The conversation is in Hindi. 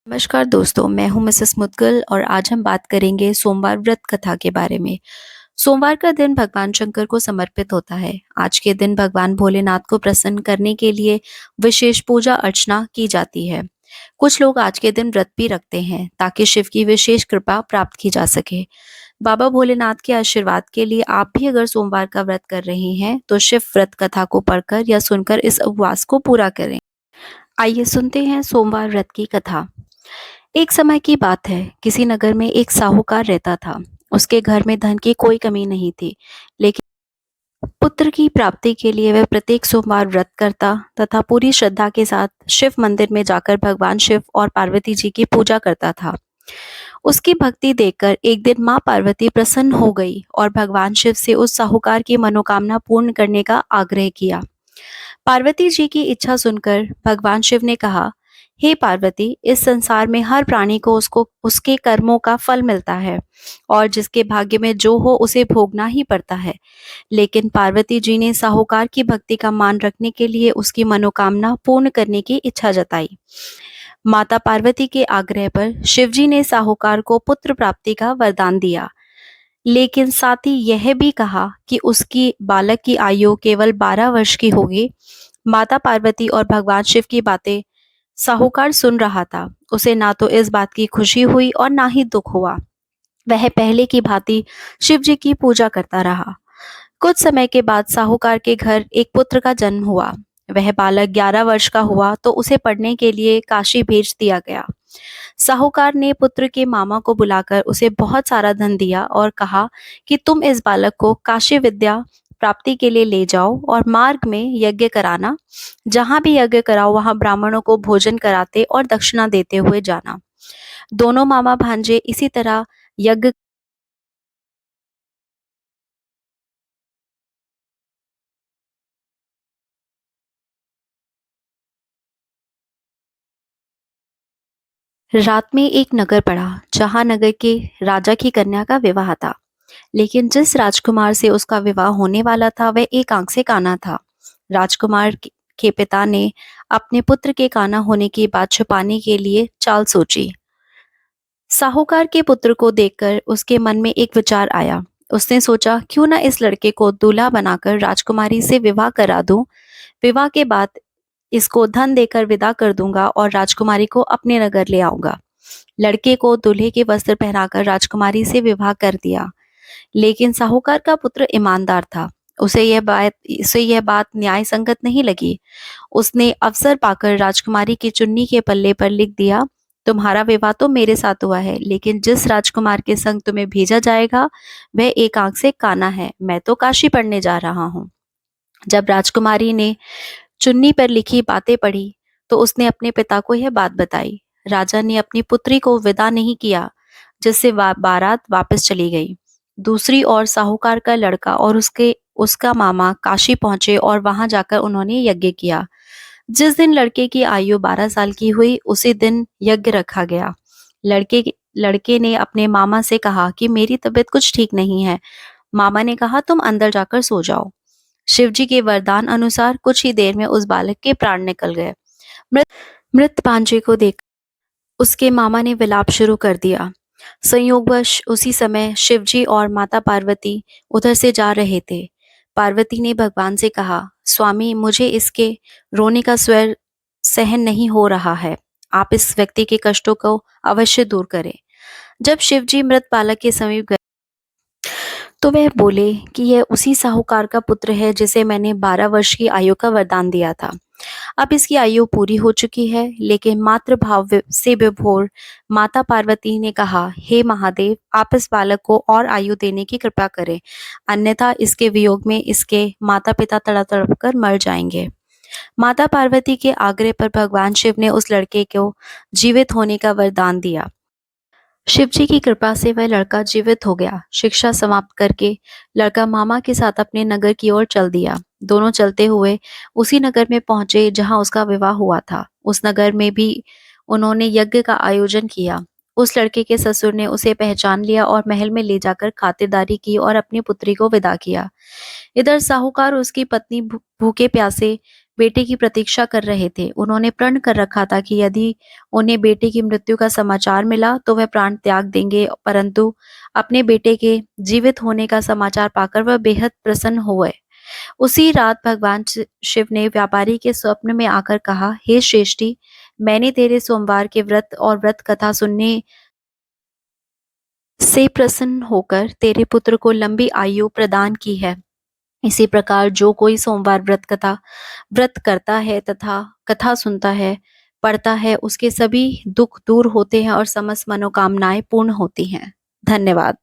नमस्कार दोस्तों, मैं हूं मिसेस मुदगल और आज हम बात करेंगे सोमवार व्रत कथा के बारे में। सोमवार का दिन भगवान शंकर को समर्पित होता है। आज के दिन भगवान भोलेनाथ को प्रसन्न करने के लिए विशेष पूजा अर्चना की जाती है। कुछ लोग आज के दिन व्रत भी रखते हैं ताकि शिव की विशेष कृपा प्राप्त की जा सके। बाबा भोलेनाथ के आशीर्वाद के लिए आप भी अगर सोमवार का व्रत कर रहे हैं तो शिव व्रत कथा को पढ़कर या सुनकर इस उपवास को पूरा करें। आइए सुनते हैं सोमवार व्रत की कथा। एक समय की बात है, किसी नगर में एक साहूकार रहता था। उसके घर में धन की कोई कमी नहीं थी, लेकिन पुत्र की प्राप्ति के लिए वह प्रत्येक सोमवार व्रत करता तथा पूरी श्रद्धा के साथ शिव मंदिर में जाकर भगवान शिव और पार्वती जी की पूजा करता था। उसकी भक्ति देखकर एक दिन मां पार्वती प्रसन्न हो गई और भगवान शिव से उस साहूकार की मनोकामना पूर्ण करने का आग्रह किया। पार्वती जी की इच्छा सुनकर भगवान शिव ने कहा, हे पार्वती, इस संसार में हर प्राणी को उसको उसके कर्मों का फल मिलता है और जिसके भाग्य में जो हो उसे भोगना ही पड़ता है। लेकिन पार्वती जी ने साहूकार की भक्ति का मान रखने के लिए उसकी मनोकामना पूर्ण करने की इच्छा जताई। माता पार्वती के आग्रह पर शिवजी ने साहूकार को पुत्र प्राप्ति का वरदान दिया, लेकिन साथ ही यह भी कहा कि उसकी बालक की आयु केवल 12 वर्ष की होगी। माता पार्वती और भगवान शिव की बातें साहूकार सुन रहा था। उसे ना तो इस बात की खुशी हुई और ना ही दुख हुआ। वह पहले की भांति शिव जी की पूजा करता रहा। कुछ समय के बाद साहूकार के घर एक पुत्र का जन्म हुआ। वह बालक 11 वर्ष का हुआ तो उसे पढ़ने के लिए काशी भेज दिया गया। साहूकार ने पुत्र के मामा को बुलाकर उसे बहुत सारा धन दिया और कहा कि तुम इस बालक को काशी विद्या प्राप्ति के लिए ले जाओ और मार्ग में यज्ञ कराना। जहां भी यज्ञ कराओ वहां ब्राह्मणों को भोजन कराते और दक्षिणा देते हुए जाना। दोनों मामा भांजे इसी तरह यज्ञ रात में एक नगर पड़ा जहां नगर के राजा की कन्या का विवाह था। लेकिन जिस राजकुमार से उसका विवाह होने वाला था वह एक आंख से काना था। राजकुमार के पिता ने अपने पुत्र के काना होने की बात छुपाने के लिए चाल सोची। साहूकार के पुत्र को देखकर उसके मन में एक विचार आया। उसने सोचा, क्यों ना इस लड़के को दूल्हा बनाकर राजकुमारी से विवाह करा दूं। विवाह के बाद इसको धन देकर विदा कर दूंगा और राजकुमारी को अपने नगर ले आऊंगा। लड़के को दूल्हे के वस्त्र पहनाकर राजकुमारी से विवाह कर दिया। लेकिन साहूकार का पुत्र ईमानदार था। उसे यह बात न्याय संगत नहीं लगी। उसने अवसर पाकर राजकुमारी की चुन्नी के पल्ले पर लिख दिया, तुम्हारा विवाह तो मेरे साथ हुआ है, लेकिन जिस राजकुमार के संग तुम्हें भेजा जाएगा वह एक आंख से काना है। मैं तो काशी पढ़ने जा रहा हूँ। जब राजकुमारी ने चुन्नी पर लिखी बातें पढ़ी तो उसने अपने पिता को यह बात बताई। राजा ने अपनी पुत्री को विदा नहीं किया, जिससे बारात वापस चली गई। दूसरी ओर साहूकार का लड़का और उसका मामा काशी पहुंचे और वहां जाकर उन्होंने यज्ञ किया। जिस दिन लड़के की आयु 12 साल की हुई उसी दिन यज्ञ रखा गया। लड़के ने अपने मामा से कहा कि मेरी तबीयत कुछ ठीक नहीं है। मामा ने कहा, तुम अंदर जाकर सो जाओ। शिवजी के वरदान अनुसार कुछ ही देर में उस बालक के प्राण निकल गए। मृत मृत पांचे को देख उसके मामा ने विलाप शुरू कर दिया। संयोगवश उसी समय शिवजी और माता पार्वती उधर से जा रहे थे। पार्वती ने भगवान से कहा, स्वामी, मुझे इसके रोने का स्वर सहन नहीं हो रहा है। आप इस व्यक्ति के कष्टों को अवश्य दूर करें। जब शिवजी मृत बालक के समीप गए तो वह बोले कि यह उसी साहूकार का पुत्र है जिसे मैंने 12 वर्ष की आयु का वरदान दिया था। अब इसकी आयु पूरी हो चुकी है। लेकिन मातृ भाव से विभोर माता पार्वती ने कहा, हे महादेव, आप इस बालक को और आयु देने की कृपा करें, अन्यथा इसके वियोग में इसके माता पिता तड़प तड़प कर मर जाएंगे। माता पार्वती के आग्रह पर भगवान शिव ने उस लड़के को जीवित होने का वरदान दिया। शिवजी की कृपा से वह लड़का जीवित हो गया। शिक्षा समाप्त करके लड़का मामा के साथ अपने नगर की ओर चल दिया। दोनों चलते हुए उसी नगर में पहुंचे जहां उसका विवाह हुआ था। उस नगर में भी उन्होंने यज्ञ का आयोजन किया। उस लड़के के ससुर ने उसे पहचान लिया और महल में ले जाकर खातिरदारी की और अपनी पुत्री को विदा किया। इधर साहूकार और उसकी पत्नी भूखे प्यासे बेटे की प्रतीक्षा कर रहे थे। उन्होंने प्रण कर रखा था कि यदि उन्हें बेटे की मृत्यु का समाचार मिला तो वह प्राण त्याग देंगे, परंतु अपने बेटे के जीवित होने का समाचार पाकर वह बेहद प्रसन्न हुए। उसी रात भगवान शिव ने व्यापारी के स्वप्न में आकर कहा, हे श्रेष्ठी, मैंने तेरे सोमवार के व्रत और व्रत कथा सुनने से प्रसन्न होकर तेरे पुत्र को लंबी आयु प्रदान की है। इसी प्रकार जो कोई सोमवार व्रत करता है तथा कथा सुनता है, पढ़ता है, उसके सभी दुख दूर होते हैं और समस्त मनोकामनाएं पूर्ण होती हैं। धन्यवाद।